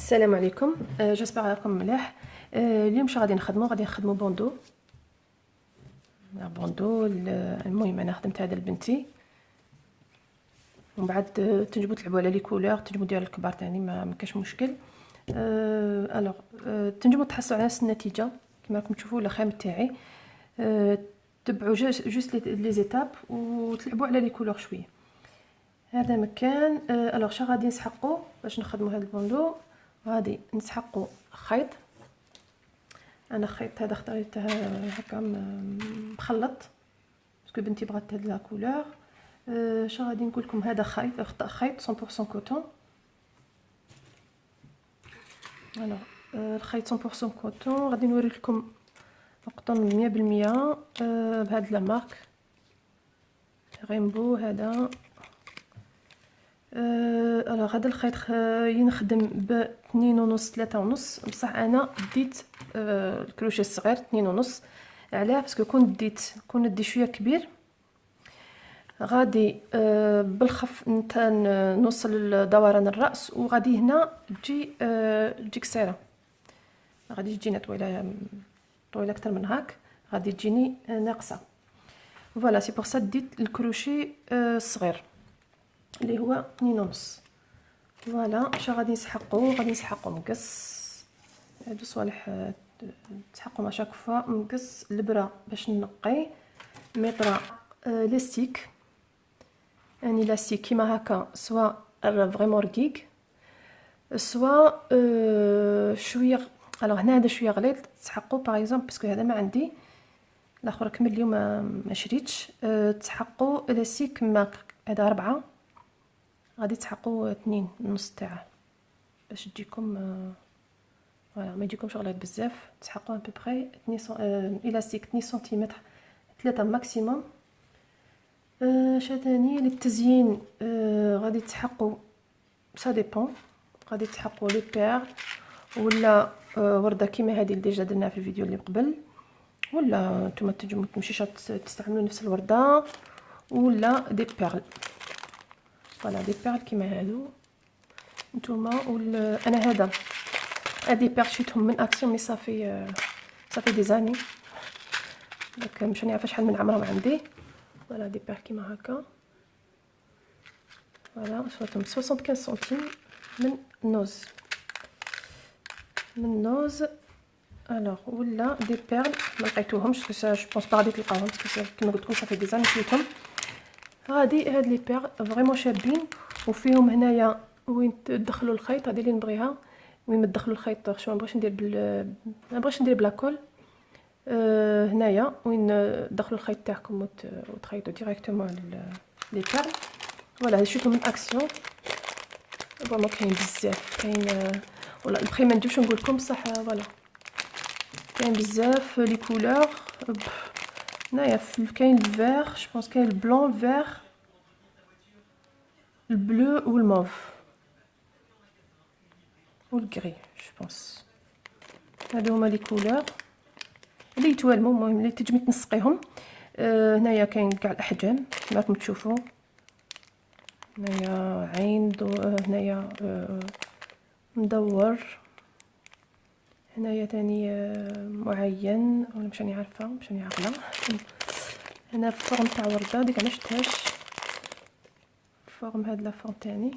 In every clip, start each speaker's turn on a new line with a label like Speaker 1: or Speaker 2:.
Speaker 1: السلام عليكم. جاسبر راكم مليح. اليوم غادي نخدمو بوندو. المهم انا خدمت هذا لبنتي، ومن بعد تنجمو تلعبوا على لي كولور، تنجمو ديروا الكبار تاني، ما كاش مشكل. الوغ تنجمو تحصلوا على نفس النتيجه كما راكم تشوفوا الخام تاعي. تبعوا جوست لي زيتاب وتلعبوا على لي كولور شويه. هذا مكان. الوغ غادي نسحقوا باش نخدموا هذا البوندو. غادي نسحقوا خيط. انا خيط هذا اختاريته هكا مخلط باسكو بنتي بغات هاد لا كولور. غادي نقول لكم هذا خيط 100% كوتون. الوغ الخيط 100% كوتون. غادي نوري لكم قطن 100% بهاد لا مارك ريمبو هذا. الوغ هذا الخيط ينخدم ب 2.5 3.5، بصح انا ديت الكروشيه الصغير 2.5. علاه؟ باسكو كون ندي شويه كبير غادي بالخف نوصل لدوران الراس، وغادي هنا تجي قصيره، غادي تجينا طويله اكثر من هاك، غادي تجيني ناقصه. فوالا سي بور سا ديت الكروشي الصغير اللي هو 2.5. فوالا غادي نسحقو مقص. هادو صوالح تسحقهم اشاك فوا مقص. البرا باش نقي ميطرا لاستيك، يعني لاستيك كيما هكا، سوا فريمون رقيق سوا شويه. الوغ هنا هذا شويه غليظ تسحقو باغ اكزومبل باسكو هذا ما عندي، الاخر كمل اليوم ما شريتش. تسحقو لاستيك كما هذا 4، غادي تسحقوا 2.5 تاعه باش تجيكم فوالا ما يجيكمش غليظ بزاف. تسحقوا ا بوبري الاستيك 2 سنتيمتر 3 ماكسيموم. تاني للتزيين غادي تسحقوا سا ديبون، غادي تسحقوا لي بير ولا ورده كيما هذه اللي ديجا درناها في الفيديو اللي قبل، ولا نتوما تنجموا تمشيش تستعملوا نفس الورده، ولا دي بيرل. فوالا دي بيرل كيما هادو نتوما. انا هادي بير شريتهم من اكسيون مي صافي دي زاني، دونك مش عارفه شحال من عمرهم عندي. فوالا دي بير كيما هكا. فوالا شريتهم 75 سنتيم من نوز. الوغ ولا دي بيرل ما لقيتوهمش باسكو جو بونس با غادي تلقاوهم باسكو كيما قلت لكم صافي دي زاني شريتهم. هادي هاد لي بير فريمون شابين، وفيهم هنايا وين تدخلوا الخيط. هذه اللي نبغيها، وين ما تدخلوا الخيط شو ما بغيتش ندير بلاكول. هنايا وين تدخلوا الخيط تاعكم وتخيطوا ديريكتومون لي بير. فوالا شفتوا من اكسيون فريمون كاين بزاف، كاين ولا البخي ما نجيبش نقول لكم بصح. فوالا كاين بزاف لي كولور. هنايا كاين الفير، جو بونس كاين البلون، الفير، البلو والموف والغري جو بونس. هادو هما لي كولور اللي يتوالموا، المهم اللي تنجمي تنسقيهم. هنايا كاين كاع الاحجام كما راكم تشوفوا. هنايا عين هنايا مدور، هنايا تاني معين ولا مش راني عارفه، مش راني عاقله. هنا الفورم تاع ورده ديك ما شفتهاش، فورم هاد لا فورم تاني،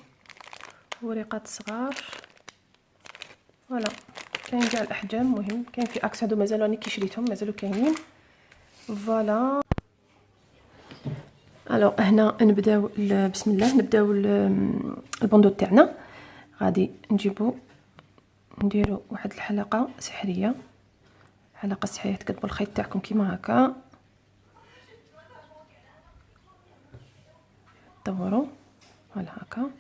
Speaker 1: وريقات صغار. فوالا كاين كاع الاحجام. مهم كاين في اكس، هادو مازالوا راني كي شريتهم مازالوا كاينين. فوالا الوغ هنا نبداو بسم الله نبداو البوندو تاعنا. غادي نديرو واحد الحلقه سحريه، تكتبوا الخيط تاعكم كيما هكا، دوروا فوالا هكا.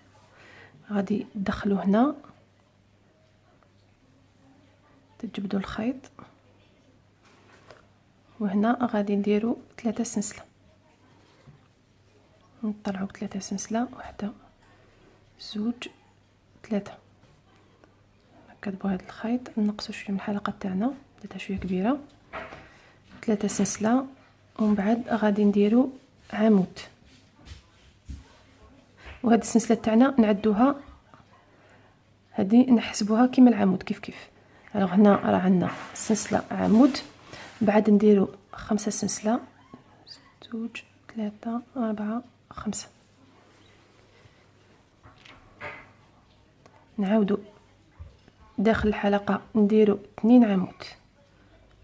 Speaker 1: غادي تدخلوا هنا، تجبدوا الخيط، وهنا غادي نديروا 3 سنسله، نطلعوا 3 سنسله، 1 2 3. كتبوا هذا الخيط، نقصوا شويه من الحلقه تاعنا، درتها شويه كبيره، 3 سنسله، ومن بعد غادي نديروا عمود. وهاد السلسله تاعنا نعدوها هذه نحسبوها كيما العمود كيف. الوغ هنا راه عندنا سلسله عمود، بعد نديرو 5 سلسله، 2 3 4 5. نعاودو داخل الحلقه نديرو 2 عمود.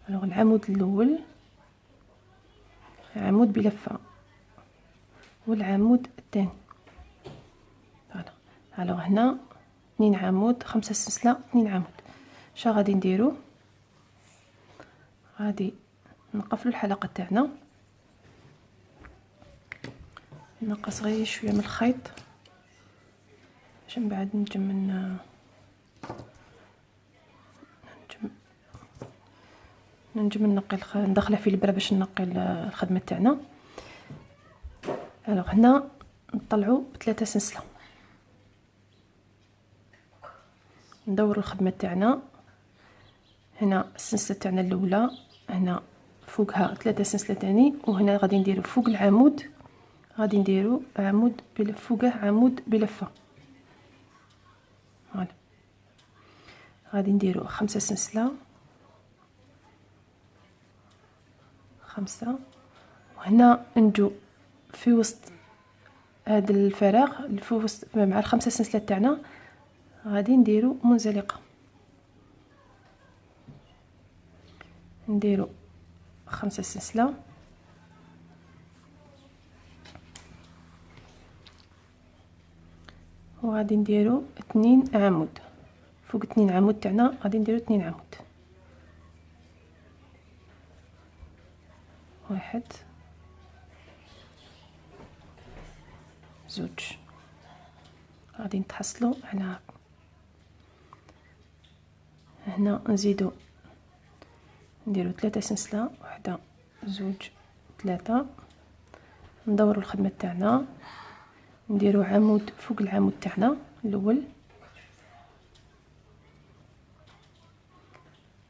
Speaker 1: الوغ العمود الاول عمود بلفه، والعمود الثاني فوالا. الوغ هنا 2 عمود، 5 سلسله، 2 عمود. شا غادي نديرو؟ غادي نقفلو الحلقه تاعنا، نقص غير شويه من الخيط باش من بعد نجم نقي ندخلها في البره باش نقي الخدمه تاعنا. الوغ هنا نطلعو ب3 سلسله، ندورو الخدمه تاعنا. هنا السلسله تاعنا الاولى، هنا فوقها 3 سلسله تاني، وهنا غادي نديرو فوق العمود غادي نديرو عمود فوقه عمود بلفه. فوالا غادي نديرو 5 سلسله، 5، وهنا نجو في وسط هذا الفراغ اللي في وسط مع ال5 سلسله تاعنا غادي نديرو منزلقه، نديرو 5 سلسله، وغادي نديرو 2 عمود فوق 2 عمود تاعنا، غادي نديرو 2 عمود، 1 2. غادي نتحصلو على هنا، نزيدو نديرو 3 سلسله، 1 2 3، ندورو الخدمه تاعنا، نديرو عمود فوق العمود تاعنا الاول،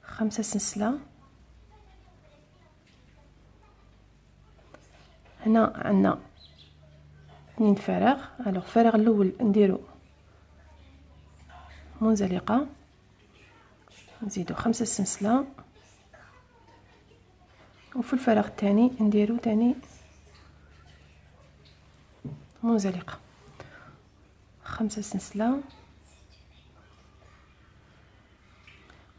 Speaker 1: 5 سلسله. هنا عندنا 2 فراغ. الوغ الفراغ الاول نديرو منزلقه، نزيدو 5 سلسله، وفي الفراغ الثاني نديرو تاني منزلقه، 5 سلسله،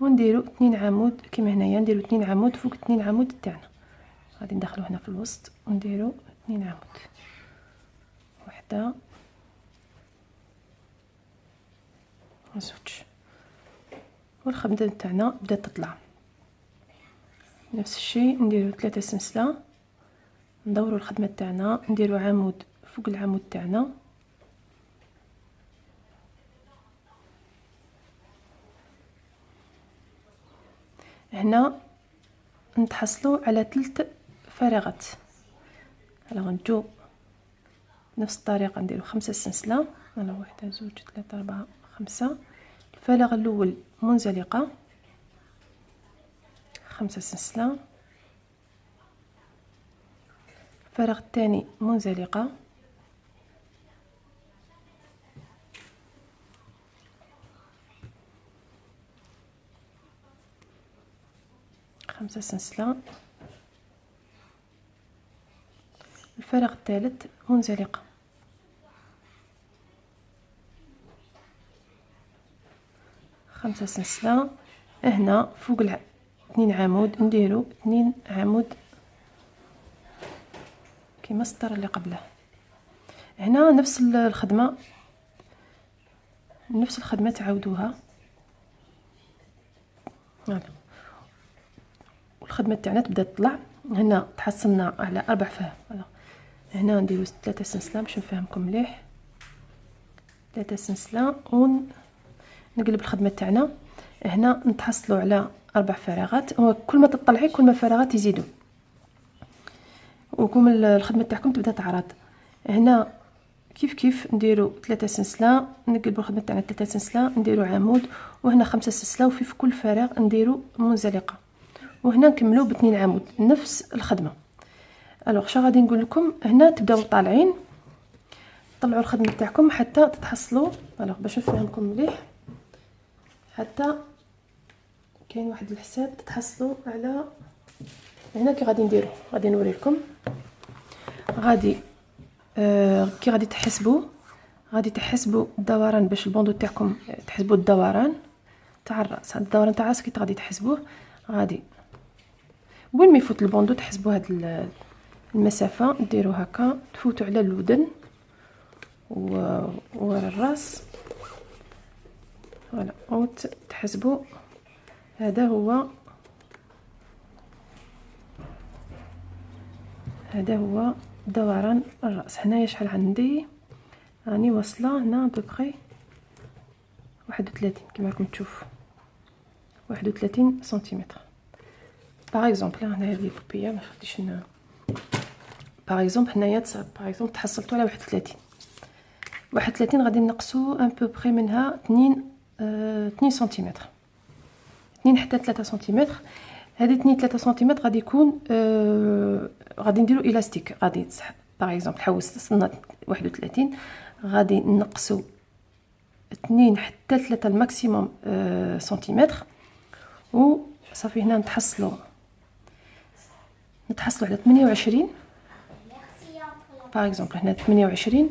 Speaker 1: ونديرو 2 عمود كما هنايا، نديرو 2 عمود فوق 2 عمود تاعنا. غادي ندخلو هنا في الوسط ونديرو 2 عمود، 1 2. والخدمه تاعنا بدات تطلع نفس الشيء. نديرو 3 سلسله، ندورو الخدمه تاعنا، نديرو عمود فوق العمود تاعنا، هنا نتحصلوا على 3 فراغات. غنجو نفس الطريقه نديرو 5 سلسله، 1 2 3 4 5. الفراغ الاول منزلقه، 5 سلسله، الفراغ الثاني منزلقه، 5 سلسله، الفراغ الثالث منزلقه، 5 سلسله. هنا فوق 2 عمود نديرو 2 عمود كما السطر اللي قبله. هنا نفس الخدمه تعاودوها، فوالا. والخدمه تاعنا تبدا تطلع. هنا تحصلنا على 4 فوالا. هنا نديرو 3 سلسله باش نفهمكم مليح، 3 سلسله، ونقلب الخدمه تاعنا. هنا نتحصلوا على 4 فراغات. كل ما تطلعي كل ما الفراغات يزيدوا، وكم الخدمه تاعكم تبدا تعرض. هنا كيف نديرو 3 سلسله، نقلبوا الخدمه تاعنا 3 سلسله، نديرو عمود، وهنا 5 سلسله، وفي كل فراغ نديرو منزلقه، وهنا نكملوا ب2 عمود نفس الخدمه. الوغ شا غادي نقول لكم، هنا تبداو طالعين طلعوا الخدمه تاعكم حتى تتحصلوا. الوغ باش نفهمكم مليح، حتى كاين واحد الحساب تتحصلوا على هنا. كي غادي نديرو غادي نوريكم. غادي كي غادي تحسبوا الدوران باش البوندو تاعكم تحسبوا الدوران تاع الراس. هاد الدوران تاع الراس كي غادي تحسبوه غادي وين ما يفوت البوندو تحسبوا هاد المسافه ديروا هكا تفوتوا على الودن ورا الراس. فوالا وتحسبوا هذا هو دوران الراس. هنايا شحال عندي؟ راني واصله هنا دوبري 31 كما راكم تشوفوا 31 سنتيمتر. باغ اكزومبل هنا هذه بوبيه ما خديتش باغ اكزومبل هنايا باغ اكزومبل تحصلتوا على 31 غادي نقصوا ان بو بري منها 2 سنتيمتر، 2 حتى 3 سنتيمتر. هذه 2 3 سنتيمتر غادي يكون غادي نديرو الاستيك. غادي باغ اكزومبل حوست صلنا 31 غادي نقصوا 2 حتى 3 الماكسيموم سنتيمتر وصافي. هنا نتحصلوا على 28 باغ اكزومبل. هنا 28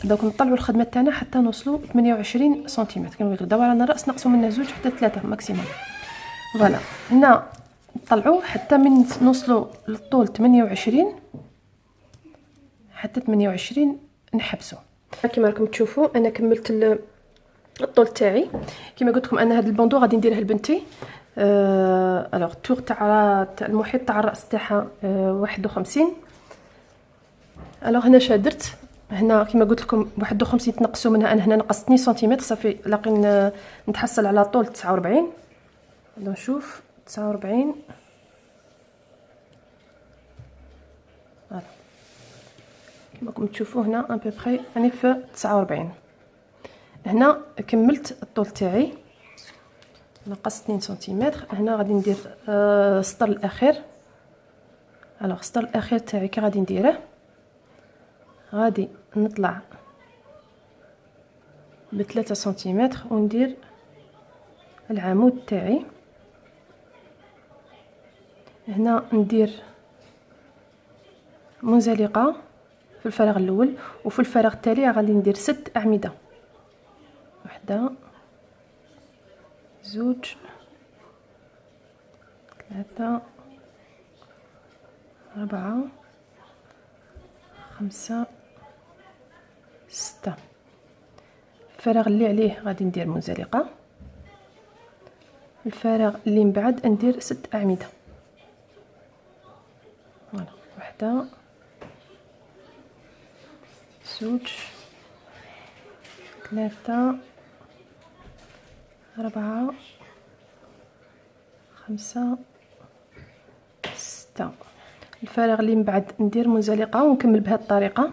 Speaker 1: دوك نطلعوا الخدمه تاعنا حتى نوصلوا 28 سنتيمتر. كنقول لك دوران الراس نقصوا منه 2 حتى 3 ماكسيموم. فوالا هنا نطلعوا حتى من نوصلوا للطول 28 حتى 28 نحبسوا. كما راكم تشوفوا انا كملت الطول تاعي. كما قلت لكم انا هذا البوندو غادي نديره لبنتي. الوغ الطور تاع المحيط تاع الراس تاعها 51. الوغ هنا شادرت هنا كما قلت لكم 51 تنقصوا منها انا هنا نقصت 2 سنتيمتر صافي لاقي نتحصل على طول 49. نشوف 49 فوالا كما راكم تشوفوا هنا ان بو بري راني في 49. هنا كملت الطول تاعي نقصت 2 سنتيمتر. هنا غادي ندير السطر الاخير. الوغ السطر الاخير تاعي كي غادي نديره غادي نطلع ب3 سنتيمتر وندير العمود تاعي. هنا ندير منزلقه في الفراغ الاول وفي الفراغ التالي غادي ندير 6 اعمده. 1 2 3 4 5 6. الفراغ اللي عليه غادي ندير منزلقه. الفراغ اللي من بعد ندير 6 اعمده. فوالا 1 2 3 4 5 6. الفراغ اللي من بعد ندير منزلقه ونكمل بهذه الطريقه.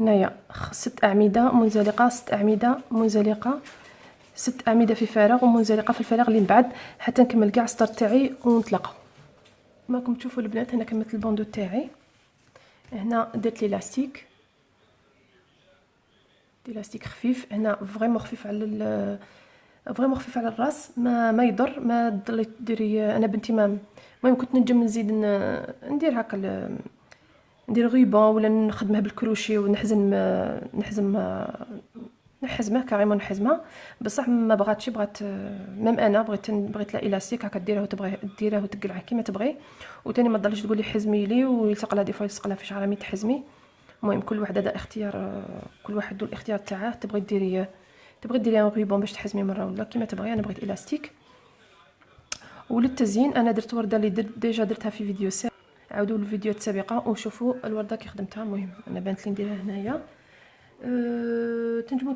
Speaker 1: هنايا 6 اعمده منزلقه 6 اعمده منزلقه 6 اعمده في فراغ ومنزلقه في الفراغ اللي من بعد حتى نكمل كاع السطر تاعي ونطلقوا. كما راكم تشوفوا البنات هنا كملت البوندو تاعي. هنا درت لي لاستيك الاستيك خفيف. هنا فريمون خفيف على فريمون خفيف على الراس ما يضر. ما تضلي ديري انا بنتي ما المهم كنت نجم نزيد ندير هكا ندير غيبون ولا نخدمها بالكروشي نحزمه كاريمون نحزمه بصح ما بغاتش. بغات ميم انا بغيت لا الاستيك هكا ديرها وتبغي ديرها وتقلعها كيما تبغي وثاني ما تضليش تقولي حزمي لي ويلصق لها دي فوا يلصق لها في شعرها مي تحزمي. المهم كل وحده هذا اختيار كل واحد الاختيار تاعه. تبغي ديري غيبون باش تحزمي مره ولا كيما تبغي. انا بغيت الاستيك. وللتزيين انا درت ورده اللي ديجا درتها في فيديو سابق. عاودوا الفيديوهات السابقه وشوفوا الورده كي خدمتها. المهم انا بانت لي نديرها هنايا. تنجموا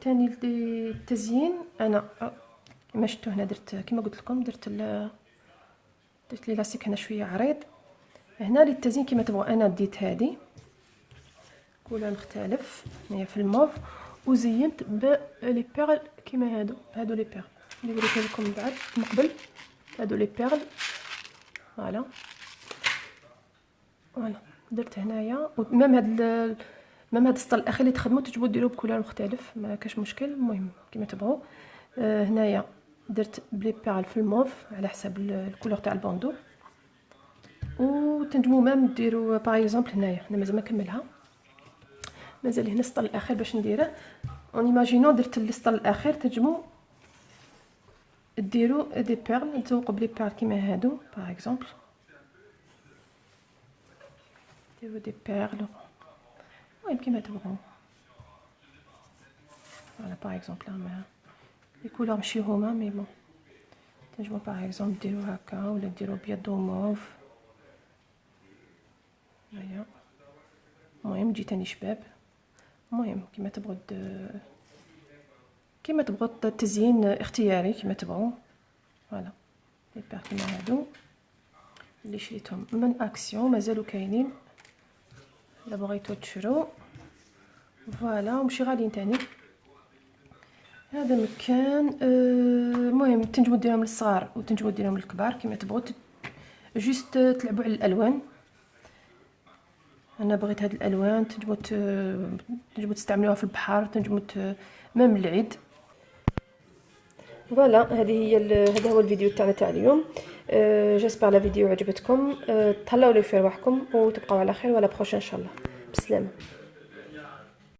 Speaker 1: ثاني التزيين. انا كما شفتوا هنا درت كما قلت لكم درت لي لاستيك هنا شويه عريض. هنا للتزيين كما تبغوا انا ديت هذه كولور مختلف هنايا في الموف وزينت بلي بيرل كيما هادو لي بيرل اللي وريت لكم من بعد من قبل. هادو لي بيرل فوالا درت هنايا. ميم هاد السطر الاخير اللي تخدموا تجبدوا ديروه بكولور مختلف ما كاش مشكل. المهم كيما تبغوا. هنايا درت بلي بيرل في الموف على حساب الكولور تاع البوندو. وتنجمو مام ديروا باغ اكزومبل هنايا انا مازال ما كملها، مازال هنا السطر الاخير باش نديره. اون ايماجينون درت السطر الاخير، تنجمو ديروا دي بيرل، تزوقوا بلي بيرل كيما هادو باغ اكزومبل، ديروا دي بيرل المهم كيما تبغوا. فوالا باغ اكزومبل ما لي كولور ماشي هما مي بون، تنجمو باغ اكزومبل ديروا هكا ولا ديروا ابيض وموف. هيا المهم تجي تاني شباب. المهم كيما تبغوا كيما تبغوا التزيين اختياري كيما تبغوا. فوالا لي بير كيما هادو اللي شريتهم من اكسيون مازالوا كاينين، الا بغيتو تشرو. فوالا ومشي غاليين تاني. هذا مكان المهم تنجمو ديروهم للصغار وتنجمو ديروهم للكبار كيما تبغوا، جوست تلعبوا على الالوان. انا بغيت هاد الالوان، تنجمو تستعملوها في البحر، تنجمو ميم العيد. فوالا هذا هو الفيديو تاعنا تاع اليوم. جيسبر لا فيديو عجبتكم. تهلاو لي في رواحكم وتبقاو على خير، ولا بروشين ان شاء الله. بسلامه.